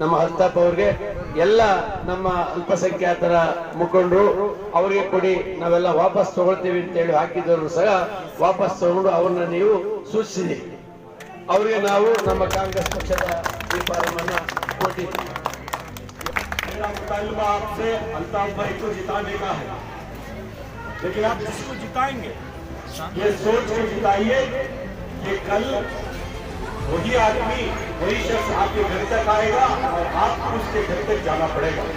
ನಮ್ಮ ಅಲ್ತಾಫ್ ಅವರಿಗೆ ಎಲ್ಲ ನಮ್ಮ ಅಲ್ಪಸಂಖ್ಯಾತರ ಮುಖಂಡರು ಅವರಿಗೆ ಕೊಡಿ, ನಾವೆಲ್ಲ ವಾಪಸ್ ತಗೊಳ್ತೀವಿ ಅಂತ ಹೇಳಿ ಹಾಕಿದವರು ಸಹ ವಾಪಸ್ ತಗೊಂಡು ಅವ್ರನ್ನ ನೀವು ಸೂಚಿಸಿರಿ. ಅವರಿಗೆ ನಾವು ನಮ್ಮ ಕಾಂಗ್ರೆಸ್ ಪಕ್ಷದ ಈ ಫಾರಮನ್ನ ಕೊಟ್ಟಿದ್ದೀವಿ. आपसे अल्ताफ भाई को जिताने का है, लेकिन आप जिसको जिताएंगे ये सोच के जिताइए कि कल वही आदमी वही शख्स आपके घर तक आएगा और आपको उसके घर तक जाना पड़ेगा।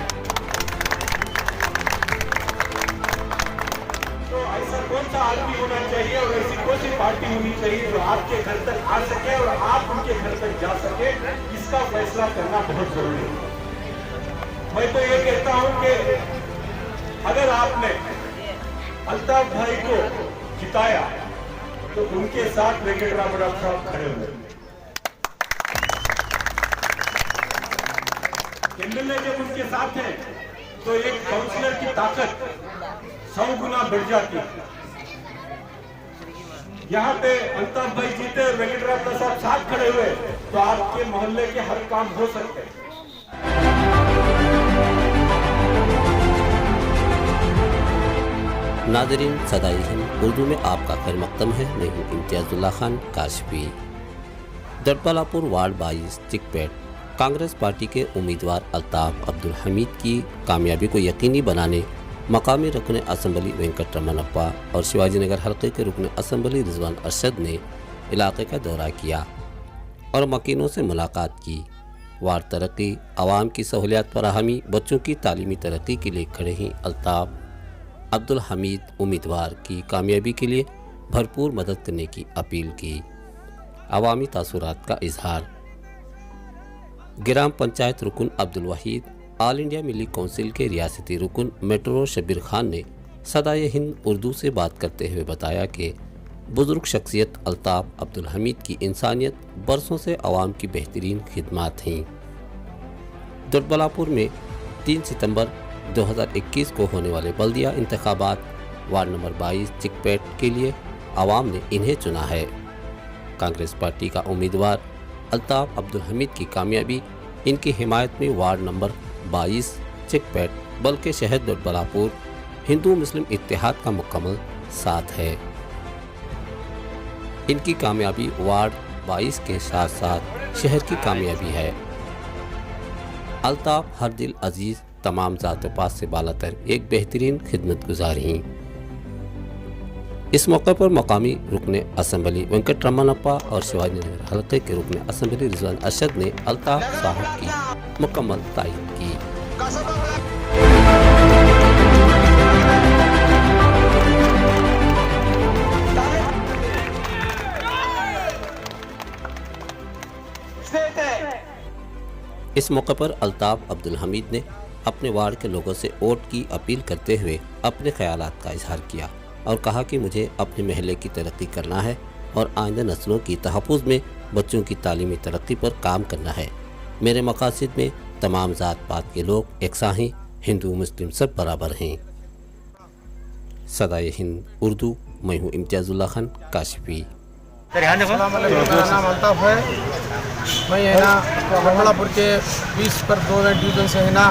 तो ऐसा कौन सा आदमी होना चाहिए और ऐसी कौन सी पार्टी होनी चाहिए जो आपके घर तक आ सके और आप उनके घर तक जा सके, इसका फैसला करना बहुत जरूरी है। मैं तो ये कहता हूं कि अगर आपने अल्ताफ भाई को जिताया तो उनके साथ वेंकटरामन साहब खड़े हुए। एमएलए जब उनके साथ हैं तो एक काउंसलर की ताकत 100 गुना बढ़ जाती है। यहाँ पे अल्ताफ भाई जीते और वेंकटरामन साहब साथ खड़े हुए तो आपके मोहल्ले के हर काम हो सकते हैं। नाज़रीन, सदाई हिंद उर्दू में आपका खैर मकदम है। मैं हूँ इम्तियाजुल्लाह खान काशफी। दरबलापुर वार्ड 22 चिकपेट कांग्रेस पार्टी के उम्मीदवार अल्ताफ अब्दुल हमीद की कामयाबी को यकीनी बनाने मकामी रुकन असम्बली वेंकटरमनप्पा और शिवाजी नगर हल्के के रुकन असम्बली रिजवान अरशद ने इलाके का दौरा किया और मकीनों से मुलाकात की। वार्ड तरक्की, आवाम की सहूलियात फराहमी, बच्चों की तालीमी तरक्की के लिए खड़े हैं अल्ताफ अब्दुल हमीद उम्मीदवार की कामयाबी के लिए भरपूर मदद करने की अपील की। अवामी तासुरात का इजहार। ग्राम पंचायत रुकन अब्दुल वहीद, ऑल इंडिया मिली काउंसिल के रियासती रुकन मेट्रो शब्बीर खान ने सदाए हिंद उर्दू से बात करते हुए बताया कि बुजुर्ग शख्सियत अल्ताफ अब्दुल हमीद की इंसानियत बरसों से अवाम की बेहतरीन खिदमात हैं। दरबलापुर में 3 सितंबर 2021 को होने वाले बल्दिया इंतखाबात वार्ड नंबर 22 चिकपेट के लिए आवाम ने इन्हें चुना है। कांग्रेस पार्टी का उम्मीदवार अल्ताफ अब्दुल हमीद की कामयाबी इनकी हिमायत में वार्ड नंबर 22 चिकपेट बल्कि शहर दरबलापुर हिंदू मुस्लिम इत्तेहाद का मुकम्मल साथ है। इनकी कामयाबी वार्ड 22 के साथ साथ शहर की कामयाबी है। अल्ताफ हर दिल अजीज तमाम ज़ात पात से बालातर एक बेहतरीन खिदमत गुजार हैं। इस मौके पर मकामी रुकन असम्बली वेंकटरमनप्पा और शिवाजी नगर हल्के के रुकन असम्बली रिजवान अरशद ने अल्ताफ साहब की मुकम्मल तारीफ की। इस मौके पर अल्ताफ अब्दुल हमीद ने अपने वार्ड के लोगों से वोट की अपील करते हुए अपने ख्यालात का इजहार किया और कहा कि मुझे अपने महल्ले की तरक्की करना है और आइंदा नस्लों की तहफ़्फ़ुज़ में बच्चों की तालीमी तरक्की पर काम करना है। मेरे मकासद में तमाम ज़ात पात के लोग एकसा हैं, हिंदू मुस्लिम सब बराबर हैं। सदाए हिंद उर्दू, मैं हूँ इम्तियाजुल्लाह खान काशफी। मेरा नाम अल्ताफ है। मैं है ना दरबलापुर के 20 पर 2 डिवीज़न से है ना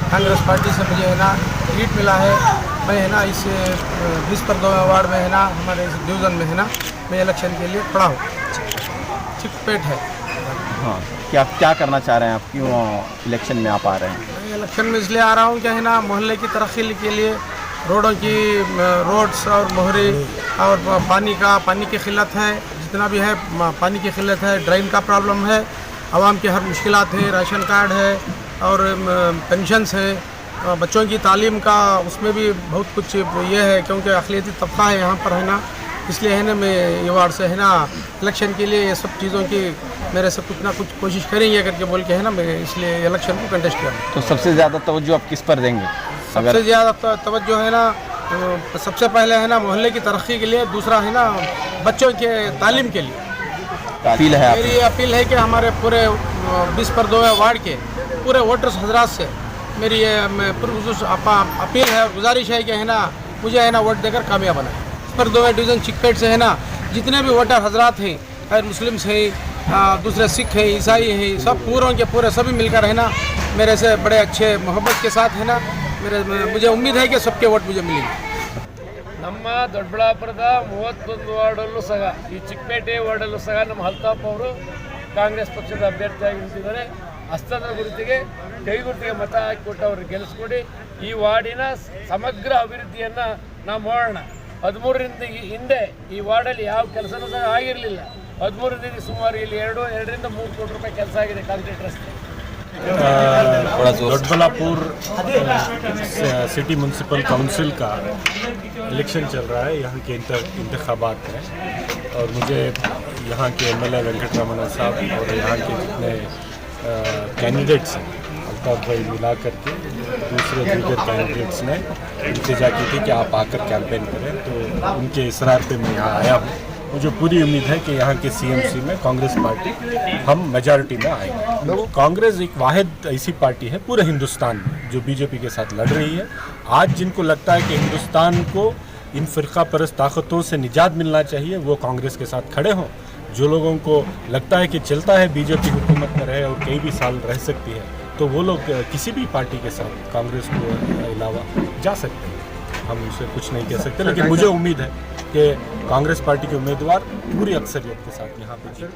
कांग्रेस पार्टी से मुझे है ना टिकट मिला है। मैं है ना इस 20 पर 2 वार्ड में है ना हमारे इस डिवीज़न में है ना मैं इलेक्शन के लिए खड़ा हूँ। चिकपेट है। हाँ, क्या करना चाह रहे हैं आप? क्यों इलेक्शन में आप आ रहे हैं? मैं इलेक्शन में इसलिए आ रहा हूँ कि है ना मोहल्ले की तरक्की के लिए रोड्स और मोहरे और पानी की किल्लत है, जितना भी है पानी की किल्लत है, ड्रेन का प्रॉब्लम है, आवाम की हर मुश्किलात है, राशन कार्ड है और पेंशन्स है, बच्चों की तालीम का उसमें भी बहुत कुछ ये है क्योंकि अक़लियती तबका है यहाँ पर है ना, इसलिए है ना मैं ये वार्ड से है ना इलेक्शन के लिए ये सब चीज़ों की मेरे से कुछ ना कुछ कोशिश करेंगे करके बोल के है ना मैं इसलिए इलेक्शन को कंटेस्ट किया। तो सबसे ज़्यादा तवज्जो आप किस पर देंगे? सबसे ज़्यादा तवज्जो है ना सबसे पहले है ना मोहल्ले की तरक्की के लिए, दूसरा है ना बच्चों के तालीम के लिए अपील है। मेरी अपील है कि हमारे पूरे 20 पर 2 वार्ड के पूरे वोटर्स हजरात से मेरी ये अपील है और गुजारिश है कि है ना मुझे है ना वोट देकर कामयाब बनाए। पर 2 डिवीज़न चिकपेट से है ना जितने भी वोटर हजरात हैं खैर मुस्लिम्स है, दूसरे सिख है, ईसाई है, सब पूरों के पूरे सभी मिलकर रहना मेरे से बड़े अच्छे मोहब्बत के साथ है ना। मुझे उम्मीद है कि सबके वोट मुझे मिलेंगे। ನಮ್ಮ ದೊಡ್ಡಬಳ್ಳಾಪುರದ 31 ವಾರ್ಡಲ್ಲೂ ಸಹ ಈ ಚಿಕ್ಕಪೇಟೆ ವಾರ್ಡಲ್ಲೂ ಸಹ ನಮ್ಮ ಅಲ್ತಾಫ್ ಅವರು ಕಾಂಗ್ರೆಸ್ ಪಕ್ಷದ ಅಭ್ಯರ್ಥಿಯಾಗಿ ನಿಂತಿದ್ದಾರೆ. ಹಸ್ತದ ಗುರುತಿಗೆ ಕೈ ಗುರುತಿಗೆ ಮತ ಹಾಕಿಕೊಟ್ಟು ಅವ್ರಿಗೆ ಗೆಲ್ಲಿಸ್ಕೊಡಿ. ಈ ವಾರ್ಡಿನ ಸಮಗ್ರ ಅಭಿವೃದ್ಧಿಯನ್ನು ನಾವು ಮಾಡೋಣ. 13ರಿಂದ ಹಿಂದೆ ಈ ವಾರ್ಡಲ್ಲಿ ಯಾವ ಕೆಲಸನೂ ಸಹ ಆಗಿರಲಿಲ್ಲ. 13ರಿಂದ ಸುಮಾರು ಇಲ್ಲಿ 2ರಿಂದ 3 ಕೋಟಿ ರೂಪಾಯಿ ಕೆಲಸ ಆಗಿದೆ ಕಾಂಕ್ರೀಟ್ ರಸ್ತೆ. दोडबलापुर सिटी म्यूनसिपल काउंसिल का इलेक्शन चल रहा है। यहाँ के इंतखाबात हैं और मुझे यहाँ के एमएलए वेंकटरमण साहब और यहाँ के जितने कैंडिडेट्स हैं अल्ताफ भाई मिला करके दूसरे कैंडिडेट्स ने इल्तिजा की थी कि आप आकर कैंपेन करें, तो उनके इसरार पे मैं यहाँ आया हूँ। मुझे पूरी उम्मीद है कि यहाँ के सीएमसी में कांग्रेस पार्टी हम मेजॉरिटी में आएंगे। कांग्रेस एक वाहिद ऐसी पार्टी है पूरे हिंदुस्तान में जो बीजेपी के साथ लड़ रही है। आज जिनको लगता है कि हिंदुस्तान को इन फ़िरका परस्त ताकतों से निजात मिलना चाहिए, वो कांग्रेस के साथ खड़े हों। जो लोगों को लगता है कि चलता है बीजेपी हुकूमत में रहे और कई भी साल रह सकती है, तो वो लोग किसी भी पार्टी के साथ कांग्रेस को अलावा जा सकते हैं। हम उनसे कुछ नहीं कह सकते, लेकिन मुझे उम्मीद है कि कांग्रेस पार्टी के उम्मीदवार पूरी अक्सरियत के साथ यहाँ पे जीत